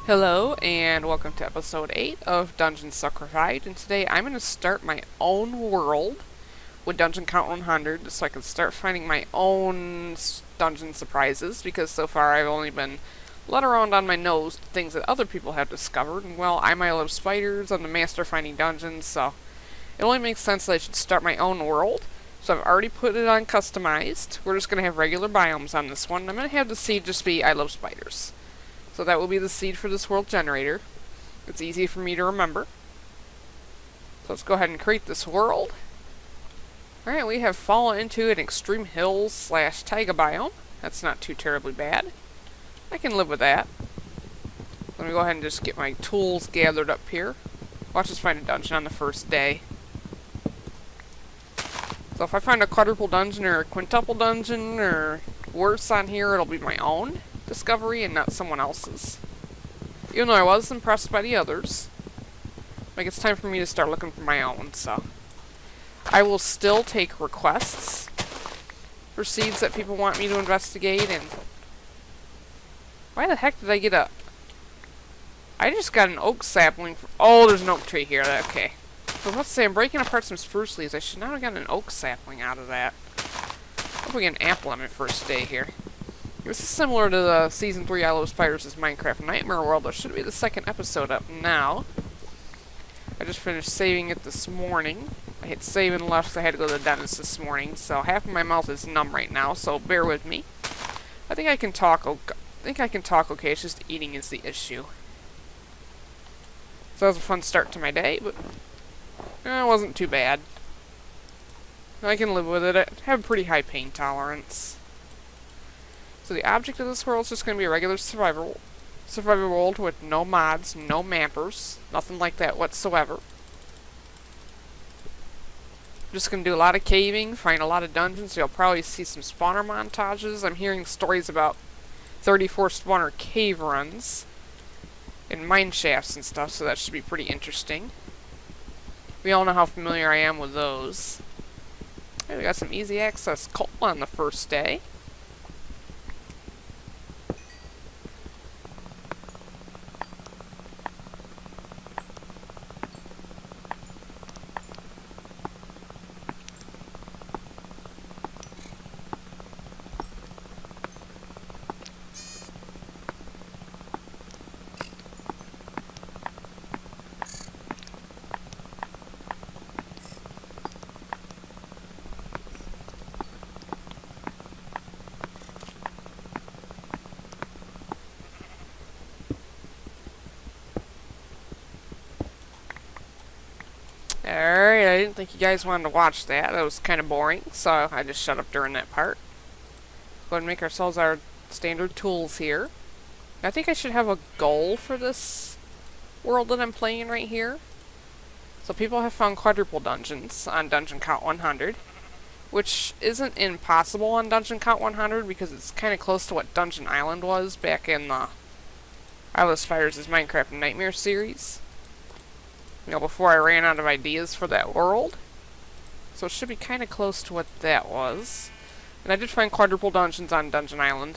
Hello, and welcome to episode 8 of Dungeon Suckerfied, and today I'm going to start my own world with Dungeon Count 100 so I can start finding my own dungeon surprises, because so far I've only been led around on my nose to things that other people have discovered, and well, I might love spiders, I'm the master finding dungeons, so it only makes sense that I should start my own world. So I've already put it on customized. We're just going to have regular biomes on this one. I'm going to have the seed just be I love spiders. So that will be the seed for this world generator. It's easy for me to remember. So let's go ahead and create this world. Alright, we have fallen into an extreme hills / taiga biome. That's not too terribly bad. I can live with that. Let me go ahead and just get my tools gathered up here. Watch us find a dungeon on the first day. So if I find a quadruple dungeon or a quintuple dungeon or worse on here, it'll be my own discovery and not someone else's. Even though I was impressed by the others, like it's time for me to start looking for my own, so I will still take requests for seeds that people want me to investigate. And why the heck did I get a... I just got an oak sapling for... Oh, there's an oak tree here. Okay. I was about to say, I'm breaking apart some spruce leaves. I should not have gotten an oak sapling out of that. Hope we get an apple on my first day here. This is similar to the Season 3 I Love Spiders' Minecraft Nightmare World. There should be the second episode up now. I just finished saving it this morning. I hit save and left, so I had to go to the dentist this morning. So half of my mouth is numb right now, so bear with me. I think I can talk okay, it's just eating is the issue. So that was a fun start to my day, but it wasn't too bad. I can live with it. I have a pretty high pain tolerance. So the object of this world is just going to be a regular survival world with no mods, no mappers, nothing like that whatsoever. Just going to do a lot of caving, find a lot of dungeons. You'll probably see some spawner montages. I'm hearing stories about 34 spawner cave runs and mine shafts and stuff, so that should be pretty interesting. We all know how familiar I am with those. Okay, we got some easy access coal on the first day. Alright, I didn't think you guys wanted to watch that. That was kind of boring, so I just shut up during that part. Go ahead and make ourselves our standard tools here. I think I should have a goal for this world that I'm playing right here. So people have found quadruple dungeons on Dungeon Count 100, which isn't impossible on Dungeon Count 100 because it's kind of close to what Dungeon Island was back in the I Love Spiders' Minecraft Nightmare series. You know, before I ran out of ideas for that world. So it should be kind of close to what that was. And I did find quadruple dungeons on Dungeon Island.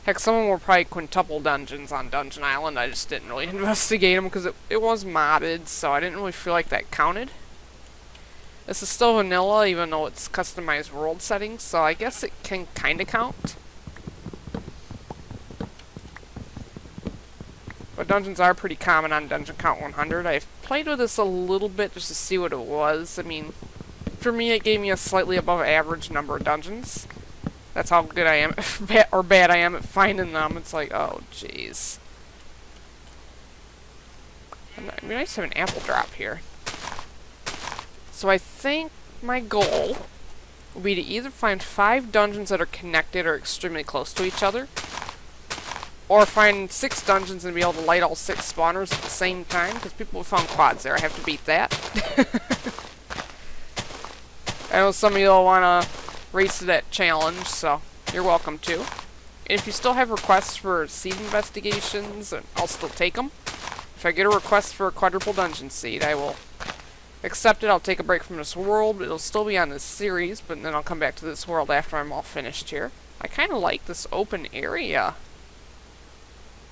Heck, some of them were probably quintuple dungeons on Dungeon Island. I just didn't really investigate them because it was modded, so I didn't really feel like that counted. This is still vanilla, even though it's customized world settings, so I guess it can kind of count. But dungeons are pretty common on Dungeon Count 100. I've played with this a little bit just to see what it was. I mean, for me it gave me a slightly above average number of dungeons. That's how good I am, or bad I am at finding them. It's like, oh jeez. It'd be nice to have an apple drop here. So I think my goal will be to either find 5 dungeons that are connected or extremely close to each other, or find 6 dungeons and be able to light all 6 spawners at the same time, because people have found quads there. I have to beat that. I know some of you will want to race to that challenge, so you're welcome to. And if you still have requests for seed investigations, I'll still take them. If I get a request for a quadruple dungeon seed, I will accept it. I'll take a break from this world, but it'll still be on this series, but then I'll come back to this world after I'm all finished here. I kind of like this open area.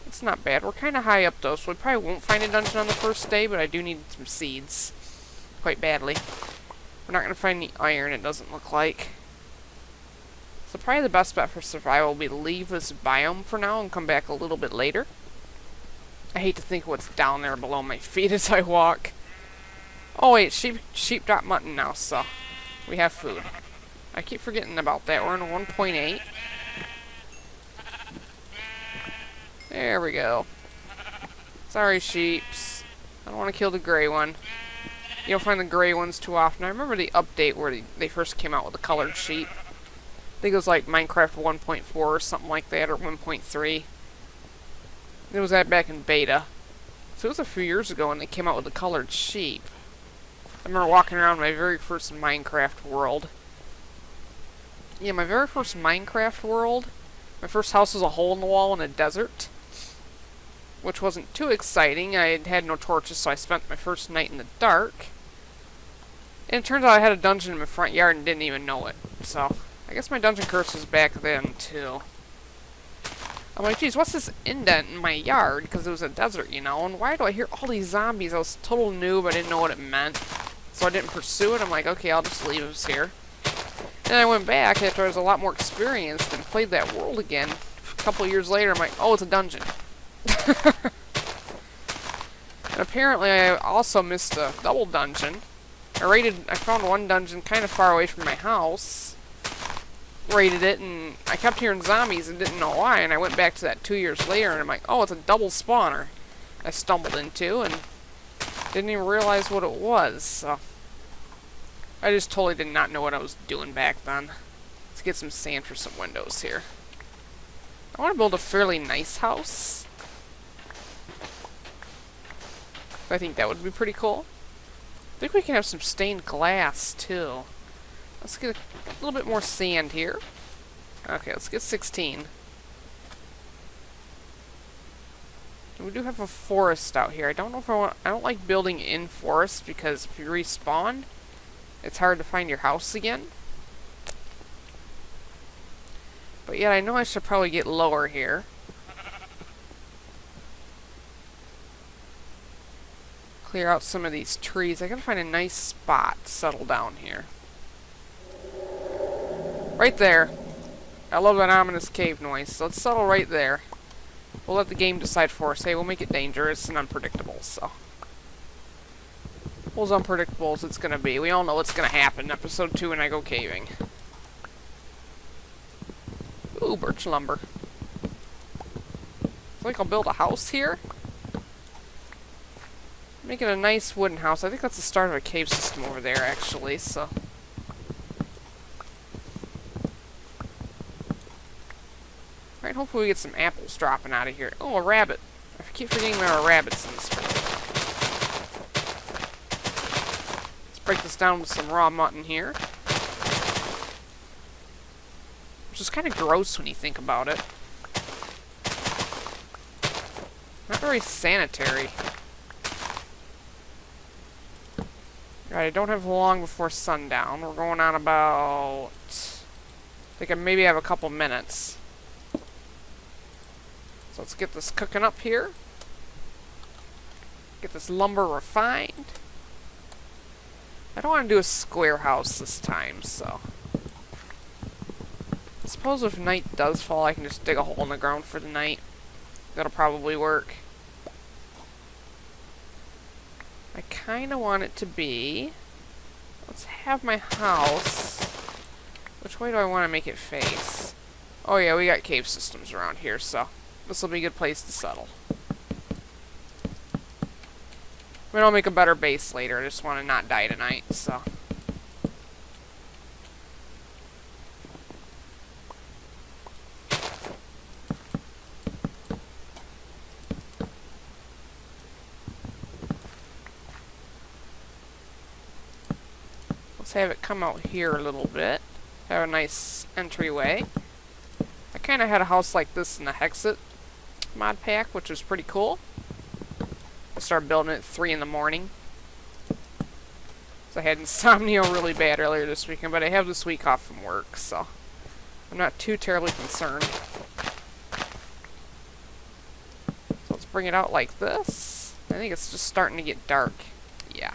It's not bad. We're kind of high up, though, so we probably won't find a dungeon on the first day, but I do need some seeds. Quite badly. We're not going to find any iron, it doesn't look like. So probably the best bet for survival will be to leave this biome for now and come back a little bit later. I hate to think what's down there below my feet as I walk. Oh wait, sheep drop mutton now, so we have food. I keep forgetting about that. We're in 1.8. There we go. Sorry, sheeps. I don't want to kill the gray one. You don't find the gray ones too often. I remember the update where they first came out with the colored sheep. I think it was like Minecraft 1.4 or something like that, or 1.3. It was that back in beta. So it was a few years ago when they came out with the colored sheep. I remember walking around my very first Minecraft world. Yeah, my very first Minecraft world. My first house was a hole in the wall in a desert. Which wasn't too exciting. I had no torches, so I spent my first night in the dark. And it turns out I had a dungeon in my front yard and didn't even know it. So, I guess my dungeon curse was back then, too. I'm like, geez, what's this indent in my yard? Because it was a desert, you know, and why do I hear all these zombies? I was total noob, I didn't know what it meant. So I didn't pursue it. I'm like, okay, I'll just leave us here. And I went back after I was a lot more experienced and played that world again. A couple years later, I'm like, oh, it's a dungeon. And apparently I also missed a double dungeon. I found one dungeon kind of far away from my house. Raided it, and I kept hearing zombies and didn't know why, and I went back to that 2 years later, and I'm like, oh, it's a double spawner I stumbled into, and didn't even realize what it was, so I just totally did not know what I was doing back then. Let's get some sand for some windows here. I want to build a fairly nice house. I think that would be pretty cool. I think we can have some stained glass, too. Let's get a little bit more sand here. Okay, let's get 16. And we do have a forest out here. I don't know if I don't like building in forests because if you respawn, it's hard to find your house again. But yet I know I should probably get lower here. Clear out some of these trees. I gotta find a nice spot to settle down here. Right there. I love that ominous cave noise. So let's settle right there. We'll let the game decide for us. Hey, we'll make it dangerous and unpredictable, so. Well, as unpredictable as it's gonna be. We all know what's gonna happen in episode 2 when I go caving. Ooh, birch lumber. I think I'll build a house here. Make it a nice wooden house. I think that's the start of a cave system over there, actually, so. Alright, hopefully we get some apples dropping out of here. Oh, a rabbit. I keep forgetting there are rabbits in this world. Let's break this down with some raw mutton here. Which is kind of gross when you think about it. Not very sanitary. Alright, I don't have long before sundown. We're going on about... I think I maybe have a couple minutes. So let's get this cooking up here. Get this lumber refined. I don't want to do a square house this time, so... I suppose if night does fall, I can just dig a hole in the ground for the night. That'll probably work. I kind of want it to be... Let's have my house... Which way do I want to make it face? Oh yeah, we got cave systems around here, so... This will be a good place to settle. I mean, I'll make a better base later. I just want to not die tonight, so... Let's have it come out here a little bit. Have a nice entryway. I kind of had a house like this in the Hexit mod pack, which was pretty cool. I started building it at 3 in the morning. So I had insomnia really bad earlier this weekend, but I have this week off from work, so I'm not too terribly concerned. bring it out like this. I think it's just starting to get dark. Yeah.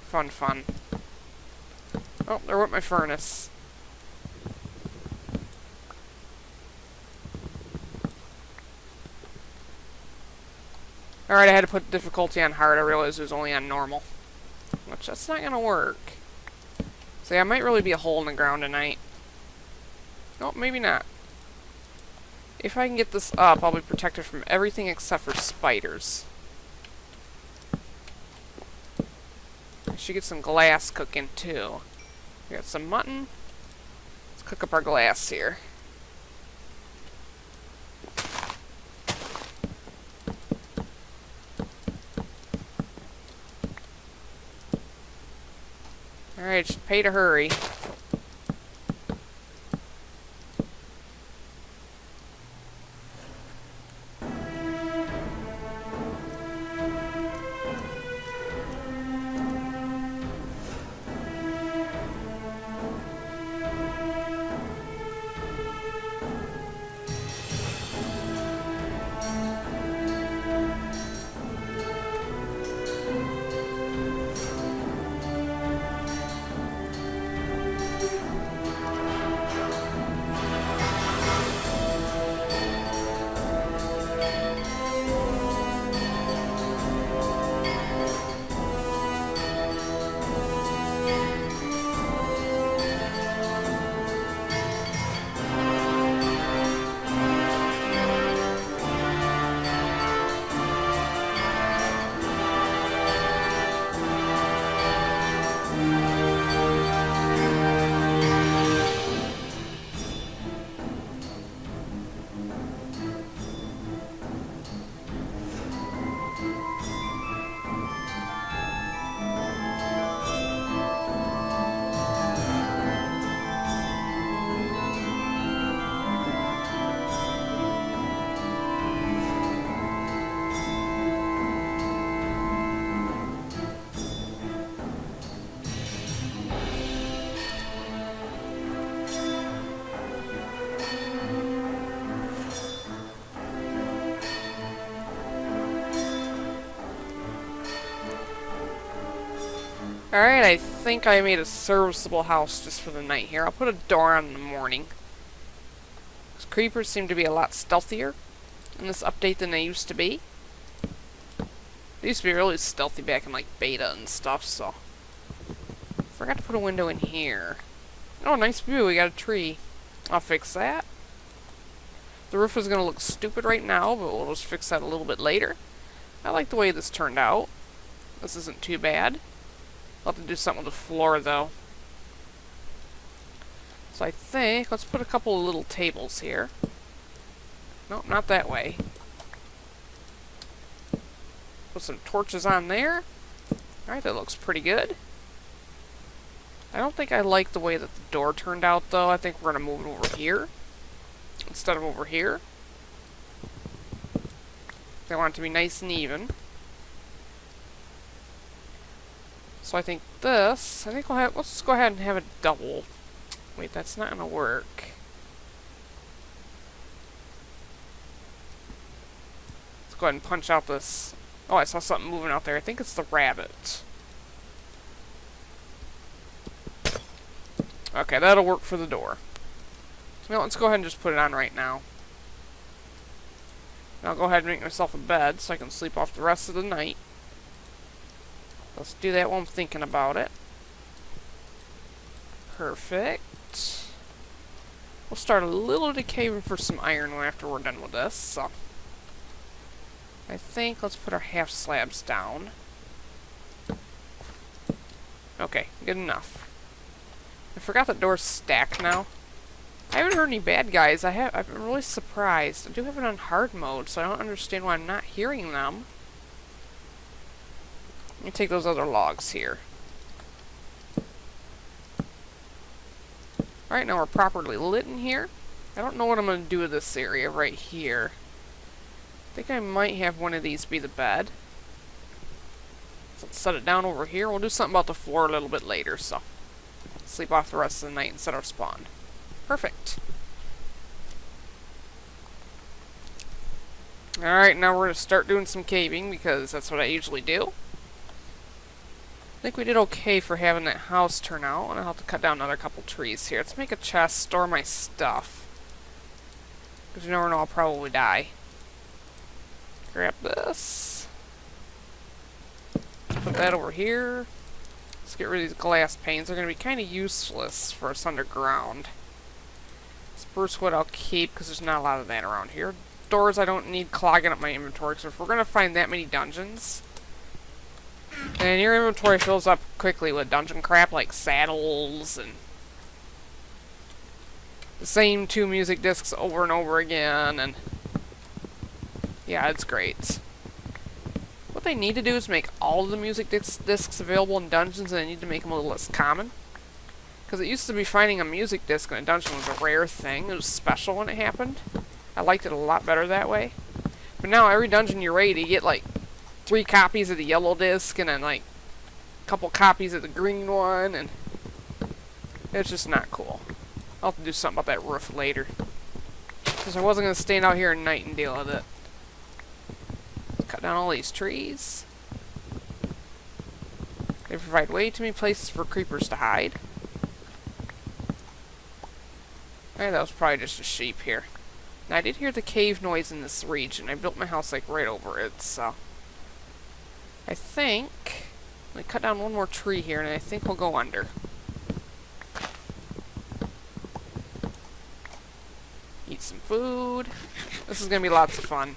Fun, fun. Oh, there went my furnace. Alright, I had to put difficulty on hard. I realized it was only on normal. Which, that's not gonna work. So yeah, I might really be a hole in the ground tonight. No, maybe not. If I can get this up, I'll be protected from everything except for spiders. I should get some glass cooking, too. We got some mutton. Let's cook up our glass here. Alright, should pay to hurry. Alright, I think I made a serviceable house just for the night here. I'll put a door on in the morning. These creepers seem to be a lot stealthier in this update than they used to be. They used to be really stealthy back in like beta and stuff, so... Forgot to put a window in here. Oh, nice view, we got a tree. I'll fix that. The roof is going to look stupid right now, but we'll just fix that a little bit later. I like the way this turned out. This isn't too bad. I'll have to do something with the floor, though. So I think, let's put a couple of little tables here. Nope, not that way. Put some torches on there. Alright, that looks pretty good. I don't think I like the way that the door turned out, though. I think we're going to move it over here instead of over here. I want it to be nice and even. So I think this, let's go ahead and have a double. Wait, that's not gonna work. Let's go ahead and punch out this. Oh, I saw something moving out there. I think it's the rabbit. Okay, that'll work for the door. Well, let's go ahead and just put it on right now. And I'll go ahead and make myself a bed so I can sleep off the rest of the night. Let's do that while I'm thinking about it. Perfect. We'll start a little decay for some iron after we're done with this, so... I think let's put our half slabs down. Okay, good enough. I forgot the door's stacked now. I haven't heard any bad guys. I'm really surprised. I do have it on hard mode, so I don't understand why I'm not hearing them. Let me take those other logs here. Alright, now we're properly lit in here. I don't know what I'm going to do with this area right here. I think I might have one of these be the bed. So let's set it down over here. We'll do something about the floor a little bit later, so... Sleep off the rest of the night and set our spawn. Perfect. Alright, now we're going to start doing some caving, because that's what I usually do. I think we did okay for having that house turn out, and I'll have to cut down another couple trees here. Let's make a chest, store my stuff. Because you never know, I'll probably die. Grab this. Put that over here. Let's get rid of these glass panes. They're going to be kind of useless for us underground. Spruce wood I'll keep, because there's not a lot of that around here. Doors I don't need clogging up my inventory, so if we're going to find that many dungeons, and your inventory fills up quickly with dungeon crap like saddles and the same 2 music discs over and over again, and yeah, it's great. What they need to do is make all of the music discs available in dungeons, and they need to make them a little less common. Because it used to be finding a music disc in a dungeon was a rare thing. It was special when it happened. I liked it a lot better that way. But now every dungeon you raid, you get like 3 copies of the yellow disc and then like a couple copies of the green one, and it's just not cool. I'll have to do something about that roof later. Because I wasn't going to stand out here at night and deal with it. Let's cut down all these trees. They provide way too many places for creepers to hide. Alright, that was probably just a sheep here. Now, I did hear the cave noise in this region. I built my house, like, right over it, so... I think... Let me cut down one more tree here, and I think we'll go under. Eat some food. This is gonna be lots of fun.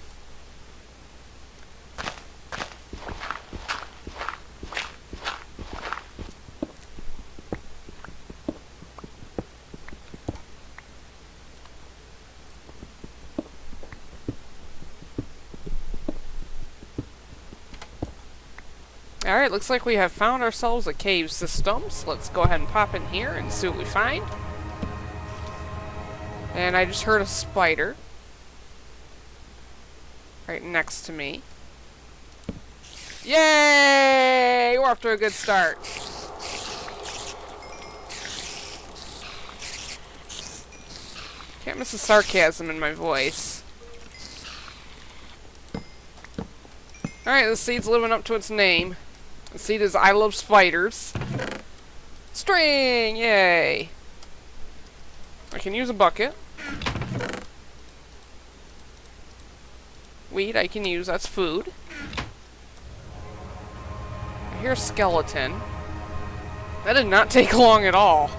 Alright, looks like we have found ourselves a cave system, so let's go ahead and pop in here and see what we find. And I just heard a spider. Right next to me. Yay! We're off to a good start. Can't miss the sarcasm in my voice. Alright, this seed's living up to its name. The seed is I love spiders. String! Yay! I can use a bucket. Wheat I can use, that's food. I hear a skeleton. That did not take long at all.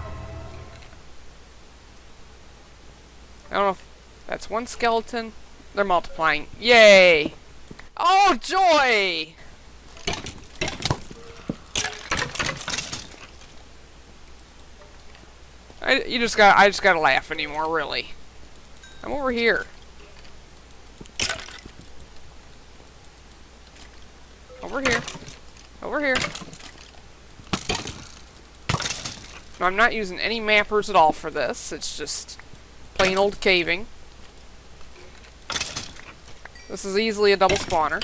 I don't know if that's one skeleton. They're multiplying. Yay! Oh, joy! I just gotta laugh anymore, really. I'm over here. Over here. Over here. No, I'm not using any mappers at all for this. It's just plain old caving. This is easily a double spawner.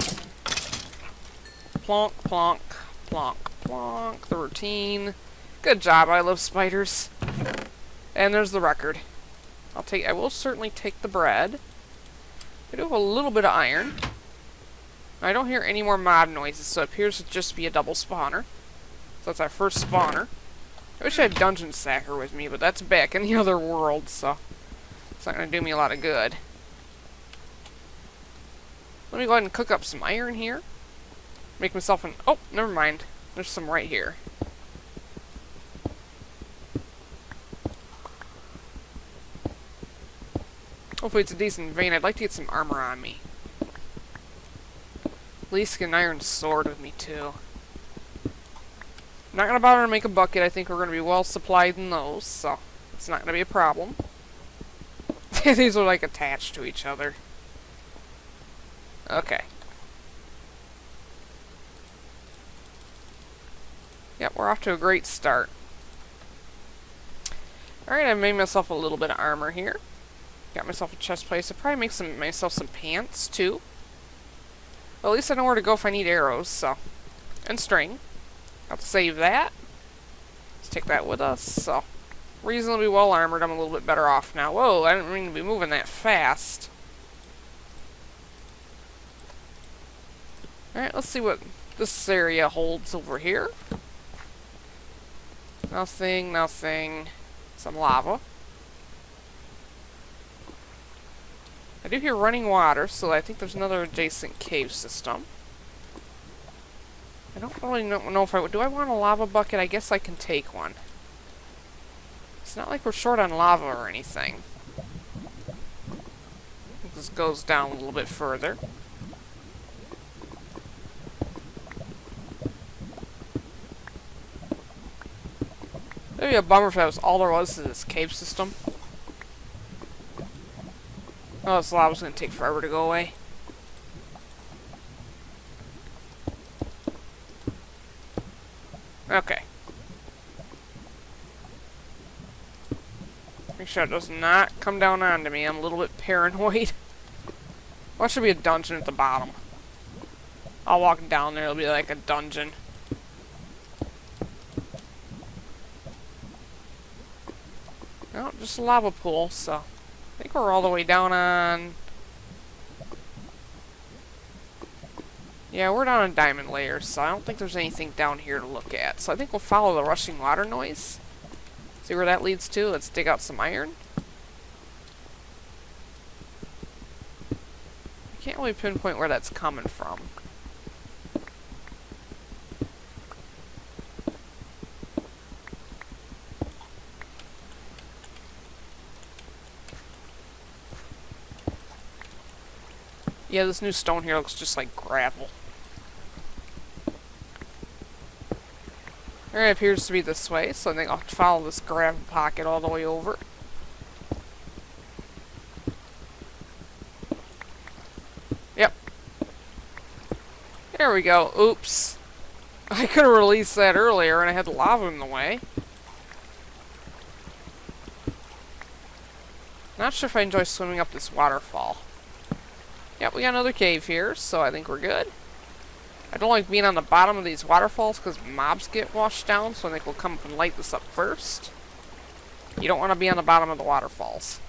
Plonk, plonk, plonk, plonk. The routine. Good job, I love spiders. And there's the record. I will certainly take the bread. I do have a little bit of iron. I don't hear any more mob noises, so it appears to just be a double spawner. So that's our first spawner. I wish I had Dungeon Sacker with me, but that's back in the other world, so it's not going to do me a lot of good. Let me go ahead and cook up some iron here. Make myself an... Oh, never mind. There's some right here. Hopefully it's a decent vein. I'd like to get some armor on me. At least get an iron sword with me, too. I'm not going to bother to make a bucket. I think we're going to be well supplied in those, so it's not going to be a problem. These are, like, attached to each other. Okay. Yep, we're off to a great start. Alright, I made myself a little bit of armor here. Got myself a chest plate. I'll probably make myself some pants, too. Well, at least I know where to go if I need arrows, so. And string. I'll save that. Let's take that with us, so. Reasonably well armored. I'm a little bit better off now. Whoa, I didn't mean to be moving that fast. Alright, let's see what this area holds over here. Nothing, nothing. Some lava. I do hear running water, so I think there's another adjacent cave system. I don't really know if I... Do I want a lava bucket? I guess I can take one. It's not like we're short on lava or anything. I think this goes down a little bit further. It'd be a bummer if that was all there was to this cave system. Oh, this lava's gonna take forever to go away. Okay. Make sure it does not come down onto me. I'm a little bit paranoid. Well, should be a dungeon at the bottom. I'll walk down there, it'll be like a dungeon. No, just a lava pool, so... I think we're all the way down on... Yeah, we're down on diamond layers, so I don't think there's anything down here to look at. So I think we'll follow the rushing water noise. See where that leads to? Let's dig out some iron. I can't really pinpoint where that's coming from. Yeah, this new stone here looks just like gravel. It appears to be this way, so I think I'll have to follow this gravel pocket all the way over. Yep. There we go. Oops. I could have released that earlier and I had the lava in the way. Not sure if I enjoy swimming up this waterfall. Yep, we got another cave here, so I think we're good. I don't like being on the bottom of these waterfalls because mobs get washed down, so I think we'll come up and light this up first. You don't want to be on the bottom of the waterfalls.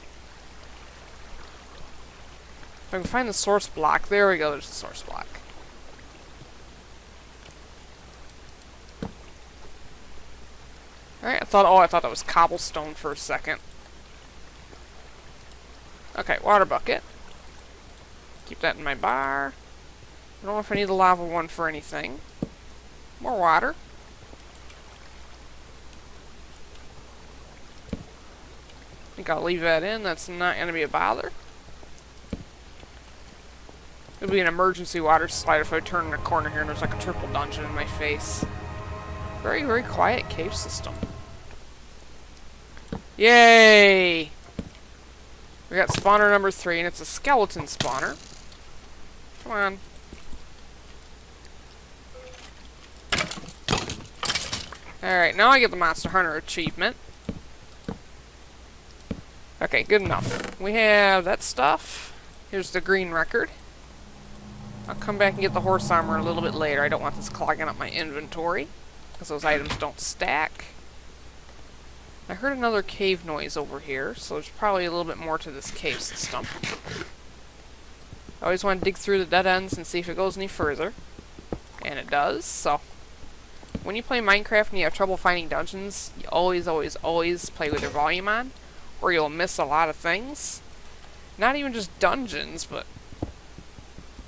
If I can find the source block, there we go, there's the source block. Alright, I thought that was cobblestone for a second. Okay, water bucket. Keep that in my bar. I don't know if I need the lava one for anything. More water. I think I'll leave that in. That's not going to be a bother. It'll be an emergency water slide if I turn in a corner here and there's like a triple dungeon in my face. Very, very quiet cave system. Yay! We got spawner number 3, and it's a skeleton spawner. Come on. Alright, now I get the Monster Hunter achievement. Okay, good enough. We have that stuff. Here's the green record. I'll come back and get the horse armor a little bit later. I don't want this clogging up my inventory, because those items don't stack. I heard another cave noise over here, so there's probably a little bit more to this cave system. I always want to dig through the dead ends and see if it goes any further. And it does, so... When you play Minecraft and you have trouble finding dungeons, you always, always, always play with your volume on, or you'll miss a lot of things. Not even just dungeons, but...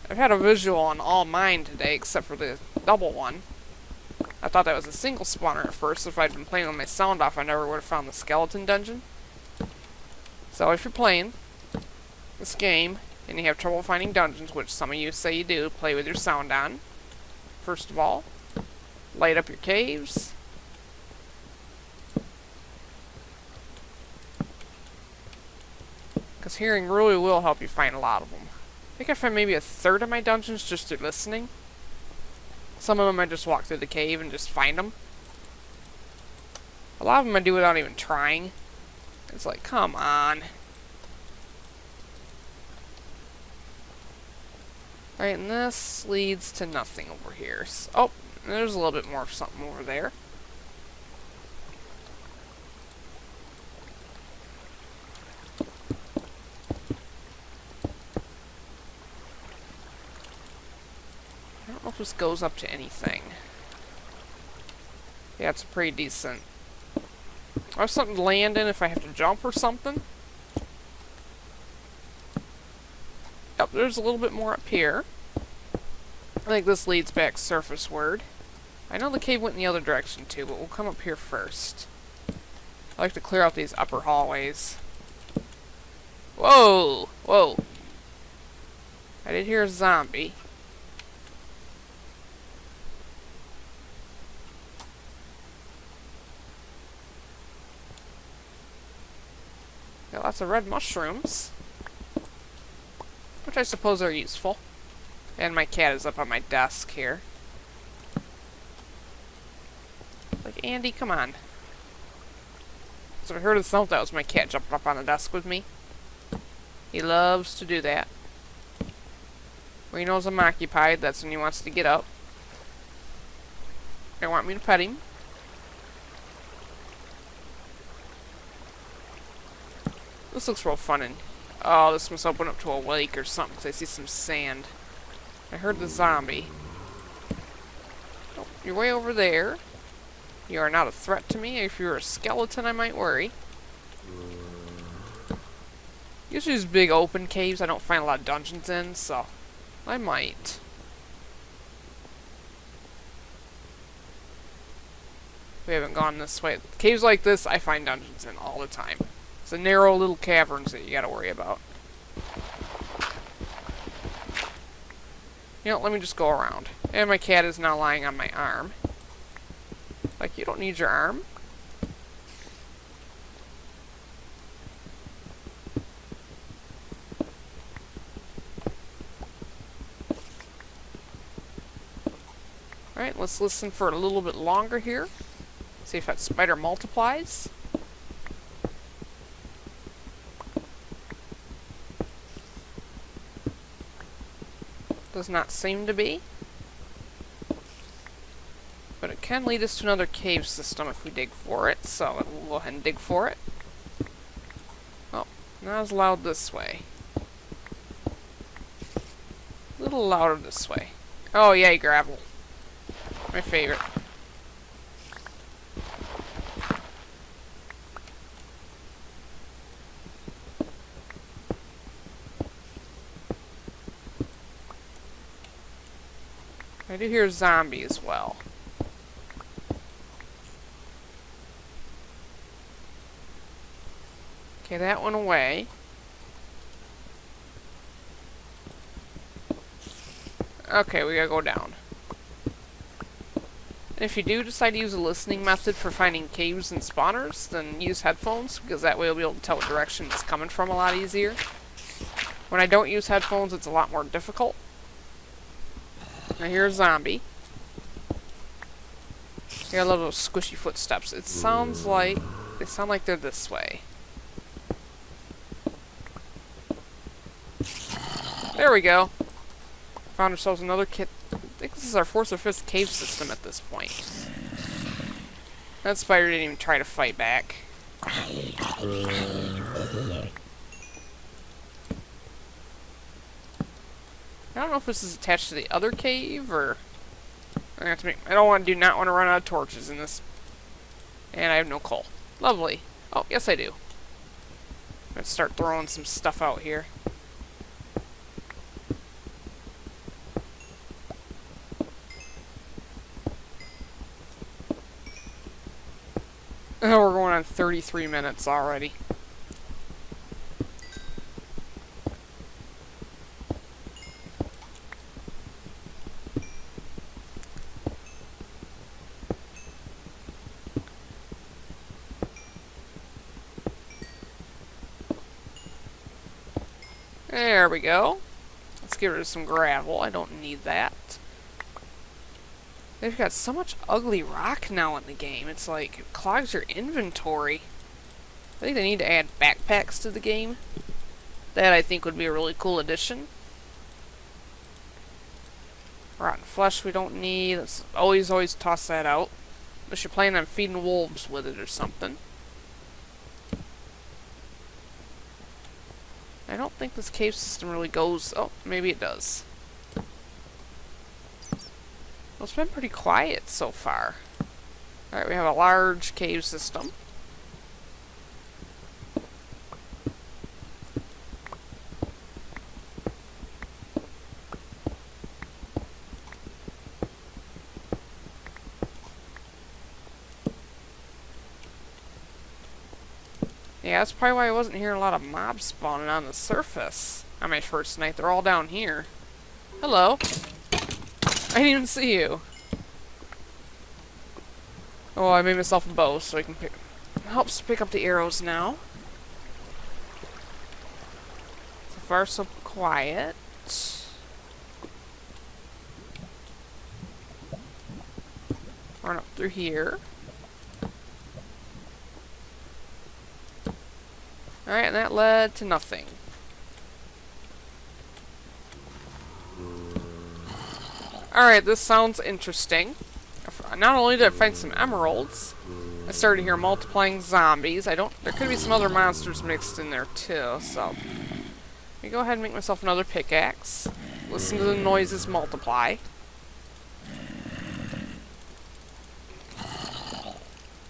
I've had a visual on all mine today, except for the double one. I thought that was a single spawner at first. If I'd been playing with my sound off, I never would have found the skeleton dungeon. So if you're playing this game, and you have trouble finding dungeons, which some of you say you do, play with your sound on. First of all, light up your caves. Because hearing really will help you find a lot of them. I think I found maybe a third of my dungeons just through listening. Some of them I just walk through the cave and just find them. A lot of them I do without even trying. It's like, come on. Alright, and this leads to nothing over here. So, oh, there's a little bit more of something over there. this goes up to anything. Yeah, it's pretty decent. I have something to land in if I have to jump or something. Yep, there's a little bit more up here. I think this leads back surfaceward. I know the cave went in the other direction too, but we'll come up here first. I like to clear out these upper hallways. Whoa! Whoa! I did hear a zombie. Got lots of red mushrooms. Which I suppose are useful. And my cat is up on my desk here. Like, Andy, come on. So I heard a thump. That was my cat jumping up on the desk with me. He loves to do that. When he knows I'm occupied, that's when he wants to get up. They want me to pet him. This looks real fun. And oh, this must open up to a lake or something, because I see some sand. I heard the zombie. Oh, you're way over there. You are not a threat to me. If you're a skeleton, I might worry. Usually these big open caves I don't find a lot of dungeons in, so I might. We haven't gone this way. Caves like this, I find dungeons in all the time. It's the narrow little caverns that you gotta worry about. You know, let me just go around. And my cat is now lying on my arm. Like, you don't need your arm. Alright, let's listen for a little bit longer here. See if that spider multiplies. Does not seem to be. But it can lead us to another cave system if we dig for it, so we'll go ahead and dig for it. Oh, not as loud this way. A little louder this way. Oh, yay, gravel. My favorite. I do hear a zombie as well. Okay, that one away. Okay, we gotta go down. And if you do decide to use a listening method for finding caves and spawners, then use headphones, because that way you'll be able to tell what direction it's coming from a lot easier. When I don't use headphones, it's a lot more difficult. I hear a zombie. I hear a little squishy footsteps. It sounds like... they sound like they're this way. There we go. Found ourselves another kit. I think this is our 4th or 5th cave system at this point. That spider didn't even try to fight back. I don't know if this is attached to the other cave or... I have to make... I do not want to run out of torches in this. And I have no coal. Lovely. Oh, yes I do. Let's start throwing some stuff out here. Oh, we're going on 33 minutes already. There we go. Let's get rid of some gravel. I don't need that. They've got so much ugly rock now in the game. It's like, it clogs your inventory. I think they need to add backpacks to the game. That, I think, would be a really cool addition. Rotten flesh we don't need. Let's always toss that out. Unless you're planning on feeding wolves with it or something. I don't think this cave system really goes... oh, maybe it does. Well, it's been pretty quiet so far. Alright, we have a large cave system. Yeah, that's probably why I wasn't hearing a lot of mobs spawning on the surface on my first night. They're all down here. Hello. I didn't even see you. Oh, I made myself a bow so I can pick... Helps pick up the arrows now. So far, so quiet. Run up through here. Alright, and that led to nothing. Alright, this sounds interesting. Not only did I find some emeralds, I started to hear multiplying zombies. There could be some other monsters mixed in there too, so... Let me go ahead and make myself another pickaxe. Listen to the noises multiply.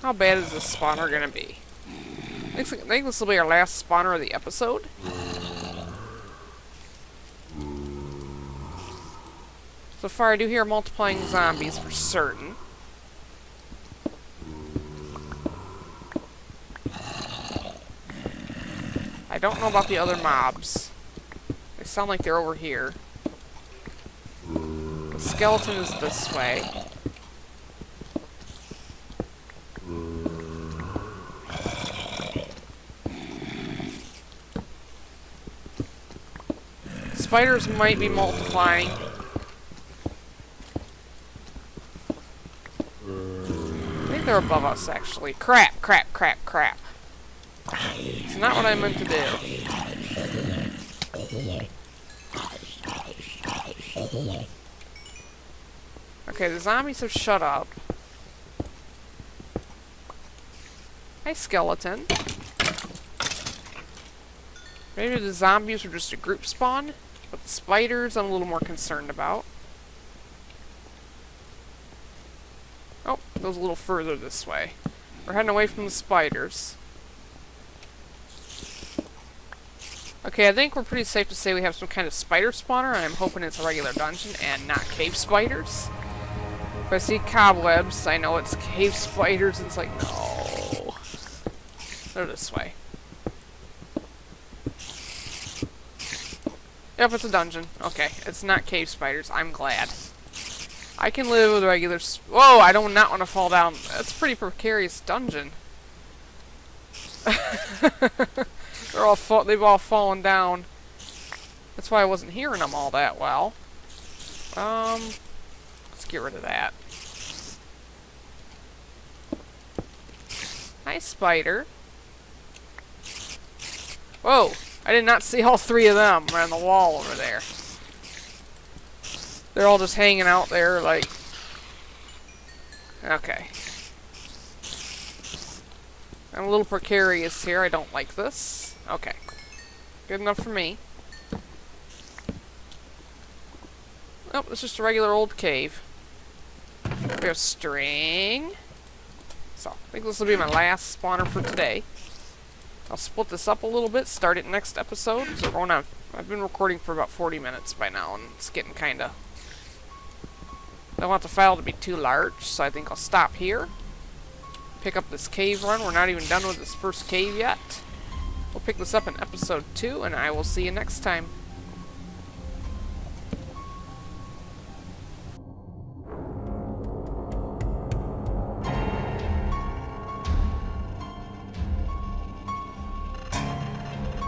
How bad is this spawner gonna be? I think this will be our last spawner of the episode. So far I do hear multiplying zombies for certain. I don't know about the other mobs. They sound like they're over here. The skeleton is this way. Spiders might be multiplying. I think they're above us, actually. Crap, crap, crap, crap. It's not what I meant to do. Okay, the zombies have shut up. Hi, skeleton. Maybe the zombies are just a group spawn, but the spiders I'm a little more concerned about. Oh, it goes a little further this way. We're heading away from the spiders. Okay, I think we're pretty safe to say we have some kind of spider spawner, and I'm hoping it's a regular dungeon and not cave spiders. If I see cobwebs, I know it's cave spiders, and it's like, no. They're this way. Yep, it's a dungeon. Okay, it's not cave spiders. I'm glad. I can live with regular... Whoa, I do not want to fall down. That's a pretty precarious dungeon. They've all fallen down. That's why I wasn't hearing them all that well. Let's get rid of that. Hi, spider. Whoa! I did not see all three of them around the wall over there. They're all just hanging out there, like... Okay. I'm a little precarious here. I don't like this. Okay. Good enough for me. Oh, it's just a regular old cave. We have string. So, I think this will be my last spawner for today. I'll split this up a little bit, start it next episode. So we're going on, I've been recording for about 40 minutes by now, and it's getting kinda... I don't want the file to be too large, so I think I'll stop here. Pick up this cave run. We're not even done with this first cave yet. We'll pick this up in episode 2, and I will see you next time.